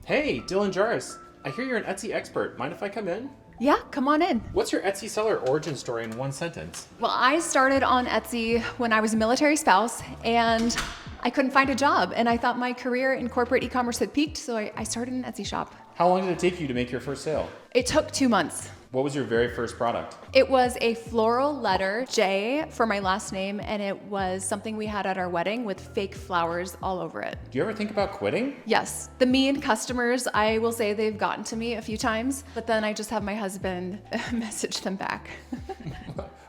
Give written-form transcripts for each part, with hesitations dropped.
Hey, Dylan Jarvis. I hear you're an Etsy expert. Mind if I come in? Yeah, come on in. What's your Etsy seller origin story in one sentence? Well, I started on Etsy when I was a military spouse and I couldn't find a job. And I thought my career in corporate e-commerce had peaked, so I started an Etsy shop. How long did it take you to make your first sale? It took 2 months. What was your very first product? It was a floral letter, J for my last name, and it was something we had at our wedding with fake flowers all over it. Do you ever think about quitting? Yes, the mean customers, I will say they've gotten to me a few times, but then I just have my husband message them back.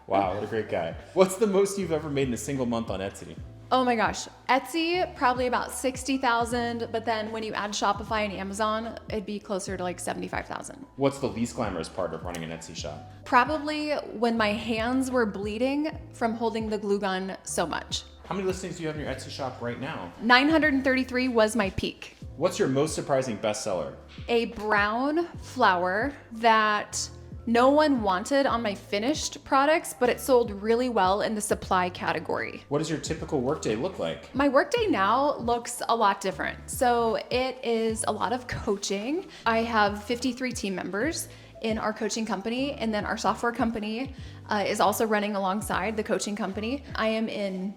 Wow, what a great guy. What's the most you've ever made in a single month on Etsy? Oh my gosh, Etsy, probably about 60,000, but then when you add Shopify and Amazon, it'd be closer to like 75,000. What's the least glamorous part of running an Etsy shop? Probably when my hands were bleeding from holding the glue gun so much. How many listings do you have in your Etsy shop right now? 933 was my peak. What's your most surprising bestseller? A brown flower that no one wanted on my finished products, but it sold really well in the supply category. What does your typical workday look like? My workday now looks a lot different. So it is a lot of coaching. I have 53 team members in our coaching company, and then our software company is also running alongside the coaching company. I am in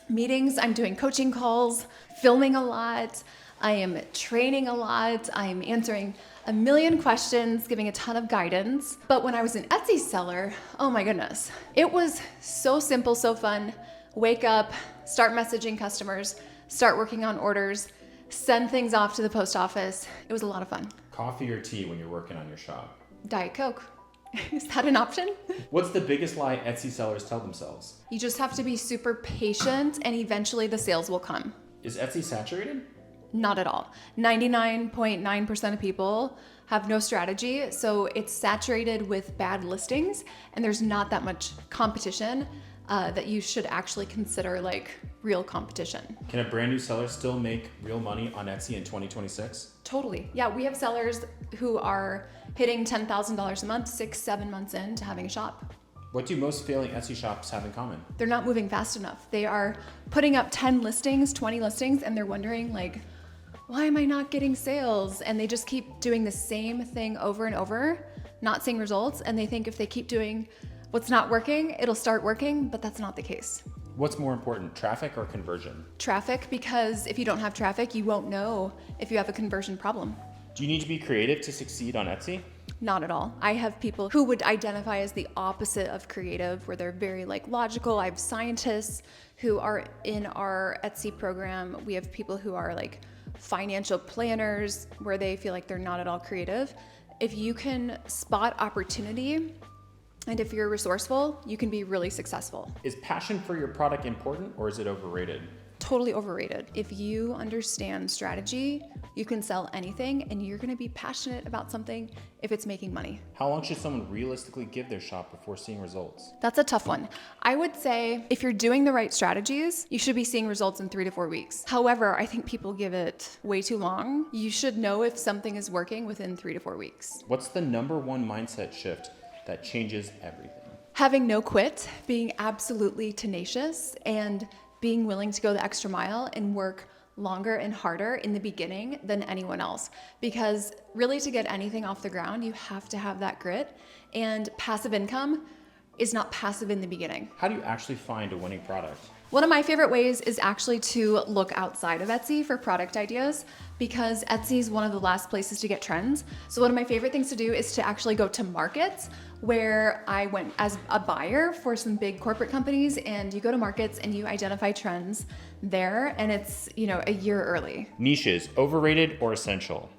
meetings, I'm doing coaching calls, filming a lot, I am training a lot, I am answering a million questions, giving a ton of guidance. But when I was an Etsy seller, oh my goodness, it was so simple, so fun. Wake up, start messaging customers, start working on orders, send things off to the post office. It was a lot of fun. Coffee or tea when you're working on your shop? Diet Coke. Is that an option? What's the biggest lie Etsy sellers tell themselves? You just have to be super patient and eventually the sales will come. Is Etsy saturated? Not at all. 99.9% of people have no strategy, so it's saturated with bad listings, and there's not that much competition that you should actually consider like real competition. Can a brand new seller still make real money on Etsy in 2026? Totally. Yeah, we have sellers who are hitting $10,000 a month, 6-7 months into having a shop. What do most failing Etsy shops have in common? They're not moving fast enough. They are putting up 10 listings, 20 listings, and they're wondering like, why am I not getting sales? And they just keep doing the same thing over and over, not seeing results. And they think if they keep doing what's not working, it'll start working, but that's not the case. What's more important, traffic or conversion? Traffic, because if you don't have traffic, you won't know if you have a conversion problem. Do you need to be creative to succeed on Etsy? Not at all. I have people who would identify as the opposite of creative, where they're very like logical. I have scientists who are in our Etsy program. We have people who are like financial planners, where they feel like they're not at all creative. If you can spot opportunity and if you're resourceful, you can be really successful. Is passion for your product important or is it overrated? Totally overrated. If you understand strategy, you can sell anything and you're gonna be passionate about something if it's making money. How long should someone realistically give their shop before seeing results? That's a tough one. I would say if you're doing the right strategies, you should be seeing results in 3 to 4 weeks. However, I think people give it way too long. You should know if something is working within 3 to 4 weeks. What's the number one mindset shift that changes everything? Having no quit, being absolutely tenacious, and being willing to go the extra mile and work longer and harder in the beginning than anyone else. Because really to get anything off the ground, you have to have that grit, and passive income is not passive in the beginning. How do you actually find a winning product? One of my favorite ways is actually to look outside of Etsy for product ideas, because Etsy is one of the last places to get trends. So one of my favorite things to do is to actually go to markets, where I went as a buyer for some big corporate companies, and you go to markets and you identify trends there, and it's, a year early. Niches, overrated or essential?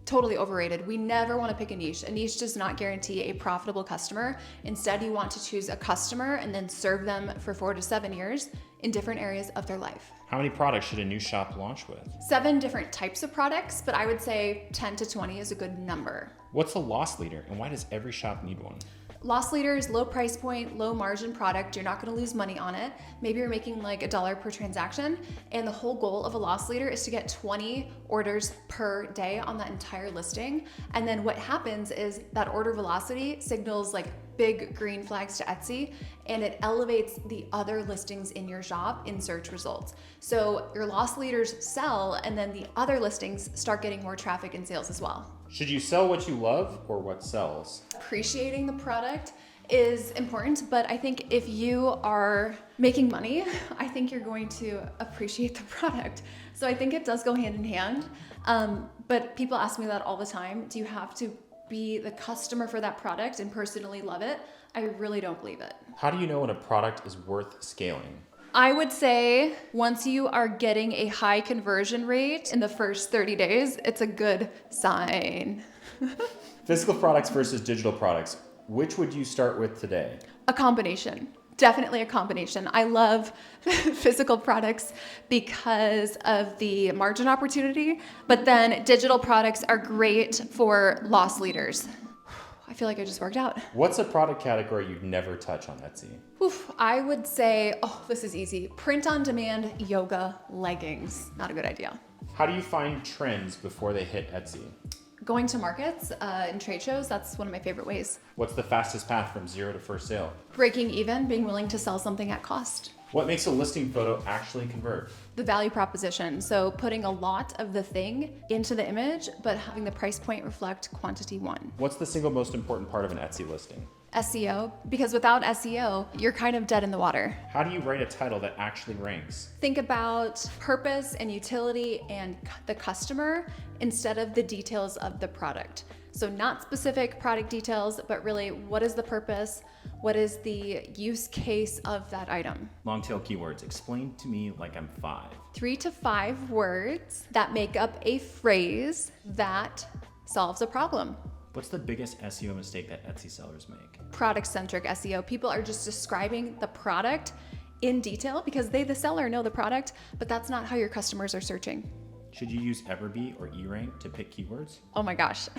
Totally overrated. We never want to pick a niche. A niche does not guarantee a profitable customer. Instead, you want to choose a customer and then serve them for 4 to 7 years in different areas of their life. How many products should a new shop launch with? 7 different types of products, but I would say 10 to 20 is a good number. What's a loss leader and why does every shop need one? Loss leader is low price point, low margin product. You're not going to lose money on it. Maybe you're making like $1 per transaction, and the whole goal of a loss leader is to get 20 orders per day on that entire listing. And then what happens is that order velocity signals like big green flags to Etsy, and it elevates the other listings in your shop in search results. So your loss leaders sell, and then the other listings start getting more traffic and sales as well. Should you sell what you love or what sells? Appreciating the product is important, but I think if you are making money, I think you're going to appreciate the product. So I think it does go hand in hand. But people ask me that all the time. Do you have to be the customer for that product and personally love it? I really don't believe it. How do you know when a product is worth scaling? I would say once you are getting a high conversion rate in the first 30 days, it's a good sign. Physical products versus digital products. Which would you start with today? A combination. Definitely a combination. I love physical products because of the margin opportunity, but then digital products are great for loss leaders. I feel like I just worked out. What's a product category you'd never touch on Etsy? Oof, I would say, this is easy. Print on demand yoga leggings. Not a good idea. How do you find trends before they hit Etsy? Going to markets and trade shows, that's one of my favorite ways. What's the fastest path from zero to first sale? Breaking even, being willing to sell something at cost. What makes a listing photo actually convert? The value proposition. So putting a lot of the thing into the image, but having the price point reflect quantity one. What's the single most important part of an Etsy listing? SEO, because without SEO, you're kind of dead in the water. How do you write a title that actually ranks? Think about purpose and utility and the customer instead of the details of the product. So not specific product details, but really what is the purpose? What is the use case of that item? Long tail keywords. Explain to me like I'm 5. 3 to 5 words that make up a phrase that solves a problem. What's the biggest SEO mistake that Etsy sellers make? Product-centric SEO. People are just describing the product in detail because they, the seller, know the product, but that's not how your customers are searching. Should you use Everbee or eRank to pick keywords? Oh my gosh.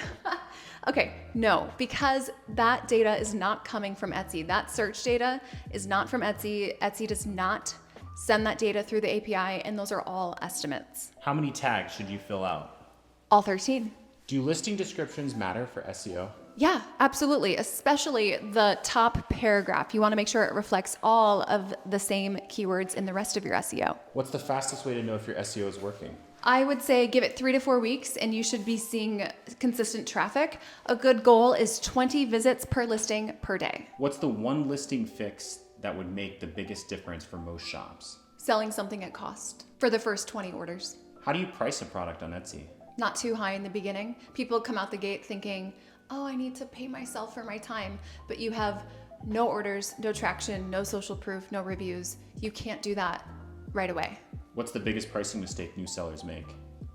Okay, no, because that data is not coming from Etsy. That search data is not from Etsy. Etsy does not send that data through the API, and those are all estimates. How many tags should you fill out? All 13. Do listing descriptions matter for SEO? Yeah, absolutely. Especially the top paragraph. You want to make sure it reflects all of the same keywords in the rest of your SEO. What's the fastest way to know if your SEO is working? I would say give it 3 to 4 weeks and you should be seeing consistent traffic. A good goal is 20 visits per listing per day. What's the one listing fix that would make the biggest difference for most shops? Selling something at cost for the first 20 orders. How do you price a product on Etsy? Not too high in the beginning. People come out the gate thinking, oh, I need to pay myself for my time, but you have no orders, no traction, no social proof, no reviews. You can't do that right away. What's the biggest pricing mistake new sellers make?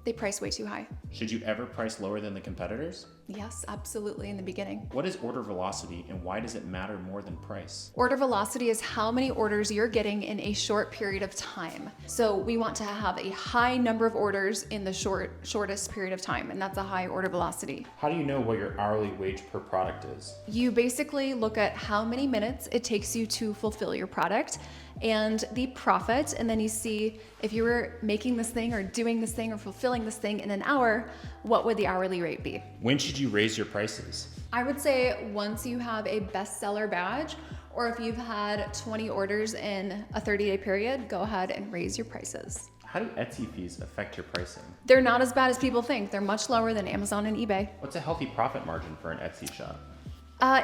They price way too high. Should you ever price lower than the competitors? Yes, absolutely, in the beginning. What is order velocity and why does it matter more than price? Order velocity is how many orders you're getting in a short period of time. So we want to have a high number of orders in the shortest period of time, and that's a high order velocity. How do you know what your hourly wage per product is? You basically look at how many minutes it takes you to fulfill your product and the profit, and then you see if you were making this thing or doing this thing or fulfilling this thing in an hour, what would the hourly rate be? When should you raise your prices? I would say once you have a bestseller badge, or if you've had 20 orders in a 30-day period, go ahead and raise your prices. How do Etsy fees affect your pricing? They're not as bad as people think. They're much lower than Amazon and eBay. What's a healthy profit margin for an Etsy shop?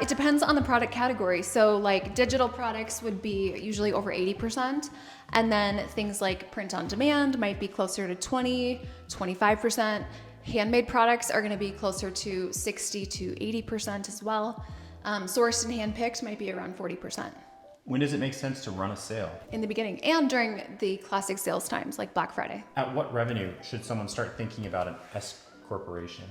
It depends on the product category. So like digital products would be usually over 80%. And then things like print on demand might be closer to 20, 25%. Handmade products are gonna be closer to 60 to 80% as well. Sourced and handpicked might be around 40%. When does it make sense to run a sale? In the beginning and during the classic sales times like Black Friday. At what revenue should someone start thinking about an S corporation?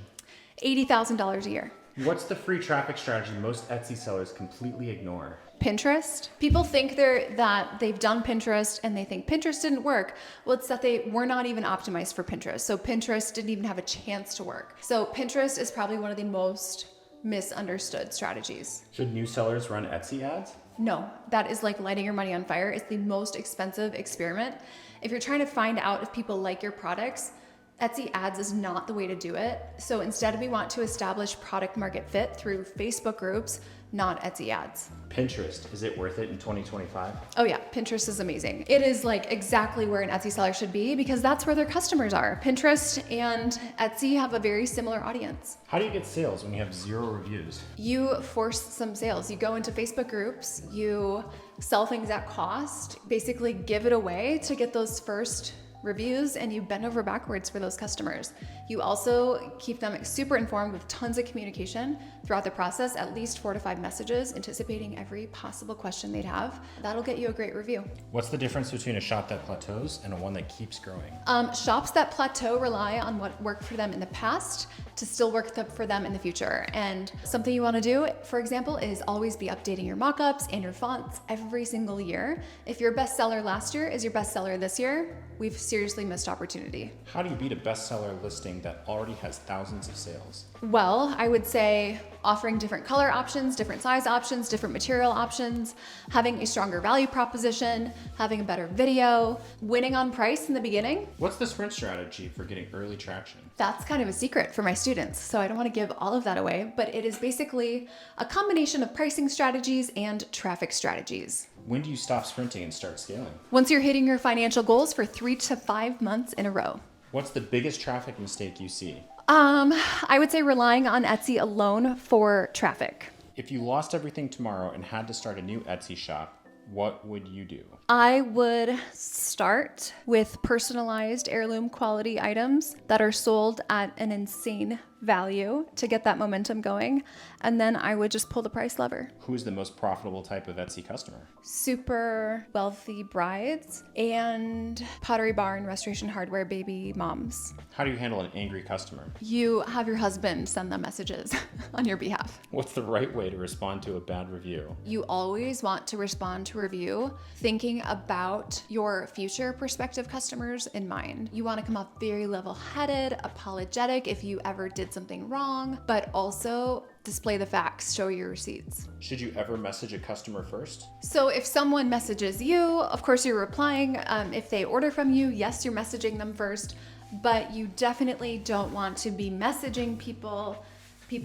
$80,000 a year. What's the free traffic strategy most Etsy sellers completely ignore? Pinterest. People think that they've done Pinterest and they think Pinterest didn't work. Well, it's that they were not even optimized for Pinterest. So Pinterest didn't even have a chance to work. So Pinterest is probably one of the most misunderstood strategies. Should new sellers run Etsy ads? No, that is like lighting your money on fire. It's the most expensive experiment. If you're trying to find out if people like your products, Etsy ads is not the way to do it. So instead, we want to establish product market fit through Facebook groups, not Etsy ads. Pinterest, is it worth it in 2025? Oh yeah, Pinterest is amazing. It is like exactly where an Etsy seller should be because that's where their customers are. Pinterest and Etsy have a very similar audience. How do you get sales when you have 0 reviews? You force some sales. You go into Facebook groups, you sell things at cost, basically give it away to get those first reviews, and you bend over backwards for those customers. You also keep them super informed with tons of communication throughout the process, at least 4 to 5 messages, anticipating every possible question they'd have. That'll get you a great review. What's the difference between a shop that plateaus and a one that keeps growing? Shops that plateau rely on what worked for them in the past to still work for them in the future. And something you want to do, for example, is always be updating your mockups and your fonts every single year. If your bestseller last year is your bestseller this year, we've seriously missed opportunity. How do you beat a bestseller listing that already has thousands of sales? Well, I would say offering different color options, different size options, different material options, having a stronger value proposition, having a better video, winning on price in the beginning. What's the sprint strategy for getting early traction? That's kind of a secret for my students, so I don't want to give all of that away, but it is basically a combination of pricing strategies and traffic strategies. When do you stop sprinting and start scaling? Once you're hitting your financial goals for 3 to 5 months in a row. What's the biggest traffic mistake you see? I would say relying on Etsy alone for traffic. If you lost everything tomorrow and had to start a new Etsy shop, what would you do? I would start with personalized heirloom quality items that are sold at an insane value to get that momentum going. And then I would just pull the price lever. Who is the most profitable type of Etsy customer? Super wealthy brides and Pottery Barn Restoration Hardware baby moms. How do you handle an angry customer? You have your husband send them messages on your behalf. What's the right way to respond to a bad review? You always want to respond to a review thinking about your future prospective customers in mind. You want to come off very level-headed, apologetic if you ever did something wrong, but also display the facts, show your receipts. Should you ever message a customer first? So if someone messages you, of course you're replying. If they order from you, yes, you're messaging them first, but you definitely don't want to be messaging people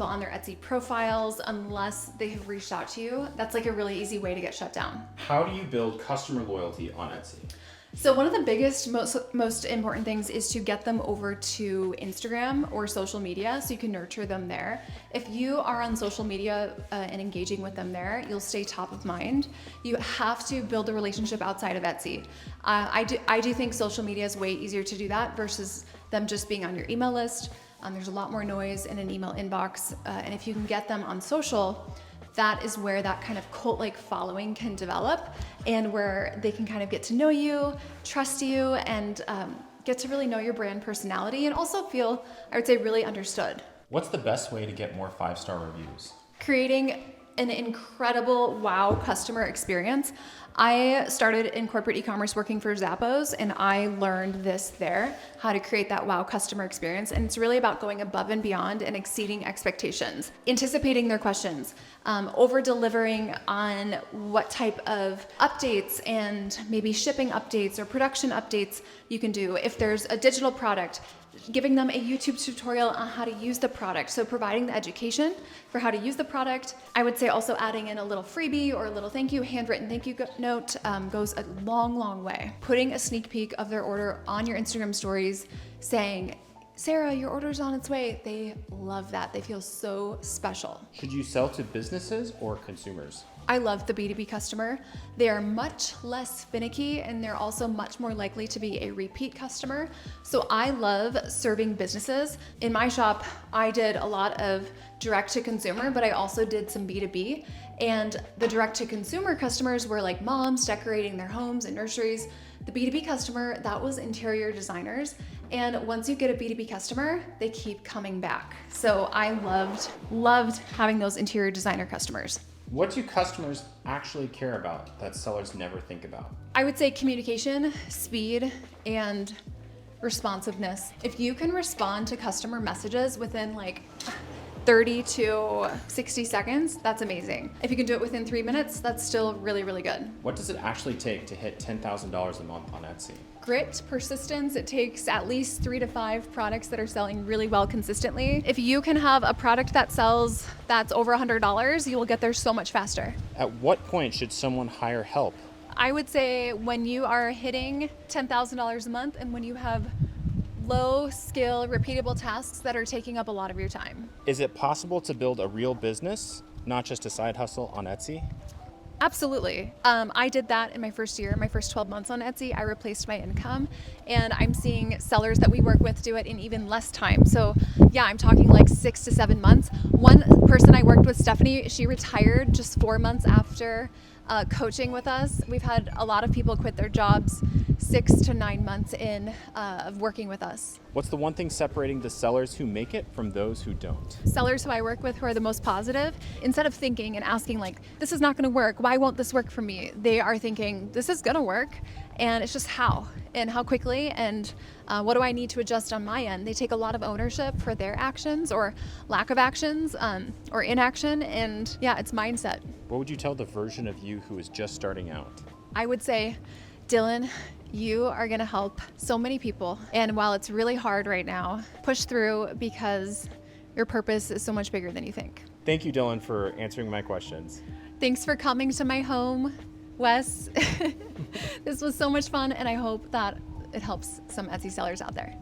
on their Etsy profiles unless they have reached out to you. That's like a really easy way to get shut down. How do you build customer loyalty on Etsy? So one of the biggest, most important things is to get them over to Instagram or social media so you can nurture them there. If you are on social media and engaging with them there, you'll stay top of mind. You have to build a relationship outside of Etsy. I do think social media is way easier to do that versus them just being on your email list. There's a lot more noise in an email inbox. And if you can get them on social, that is where that kind of cult-like following can develop and where they can kind of get to know you, trust you, and get to really know your brand personality and also feel, I would say, really understood. What's the best way to get more 5-star reviews? Creating an incredible wow customer experience. I started in corporate e-commerce working for Zappos, and I learned this there, how to create that wow customer experience. And it's really about going above and beyond and exceeding expectations, anticipating their questions, over-delivering on what type of updates and maybe shipping updates or production updates you can do. If there's a digital product, giving them a YouTube tutorial on how to use the product. So providing the education for how to use the product. I would say also adding in a little freebie or a little thank you, handwritten thank you note goes a long, long way. Putting a sneak peek of their order on your Instagram stories saying, Sarah, your order's on its way. They love that. They feel so special. Should you sell to businesses or consumers? I love the B2B customer. They are much less finicky and they're also much more likely to be a repeat customer. So I love serving businesses. In my shop, I did a lot of direct to consumer, but I also did some B2B. And the direct to consumer customers were like moms decorating their homes and nurseries. The B2B customer, that was interior designers. And once you get a B2B customer, they keep coming back. So I loved having those interior designer customers. What do customers actually care about that sellers never think about? I would say communication, speed, and responsiveness. If you can respond to customer messages within like 30 to 60 seconds, that's amazing. If you can do it within 3 minutes, that's still really, really good. What does it actually take to hit $10,000 a month on Etsy? Grit, persistence. It takes at least 3 to 5 products that are selling really well consistently. If you can have a product that sells that's over $100, you will get there so much faster. At what point should someone hire help? I would say when you are hitting $10,000 a month and when you have low skill, repeatable tasks that are taking up a lot of your time. Is it possible to build a real business, not just a side hustle on Etsy? Absolutely. I did that in my first year, my first 12 months on Etsy. I replaced my income, and I'm seeing sellers that we work with do it in even less time. So yeah, I'm talking like 6 to 7 months. One person I worked with, Stephanie, she retired just 4 months after coaching with us. We've had a lot of people quit their jobs 6 to 9 months in of working with us. What's the one thing separating the sellers who make it from those who don't? Sellers who I work with who are the most positive, instead of thinking and asking like, this is not going to work, why won't this work for me? They are thinking, this is going to work, and it's just how and how quickly, and what do I need to adjust on my end? They take a lot of ownership for their actions or lack of actions or inaction, and yeah, it's mindset. What would you tell the version of you who is just starting out? I would say, Dylan, you are going to help so many people. And while it's really hard right now, push through because your purpose is so much bigger than you think. Thank you, Dylan, for answering my questions. Thanks for coming to my home, Wes. This was so much fun, and I hope that it helps some Etsy sellers out there.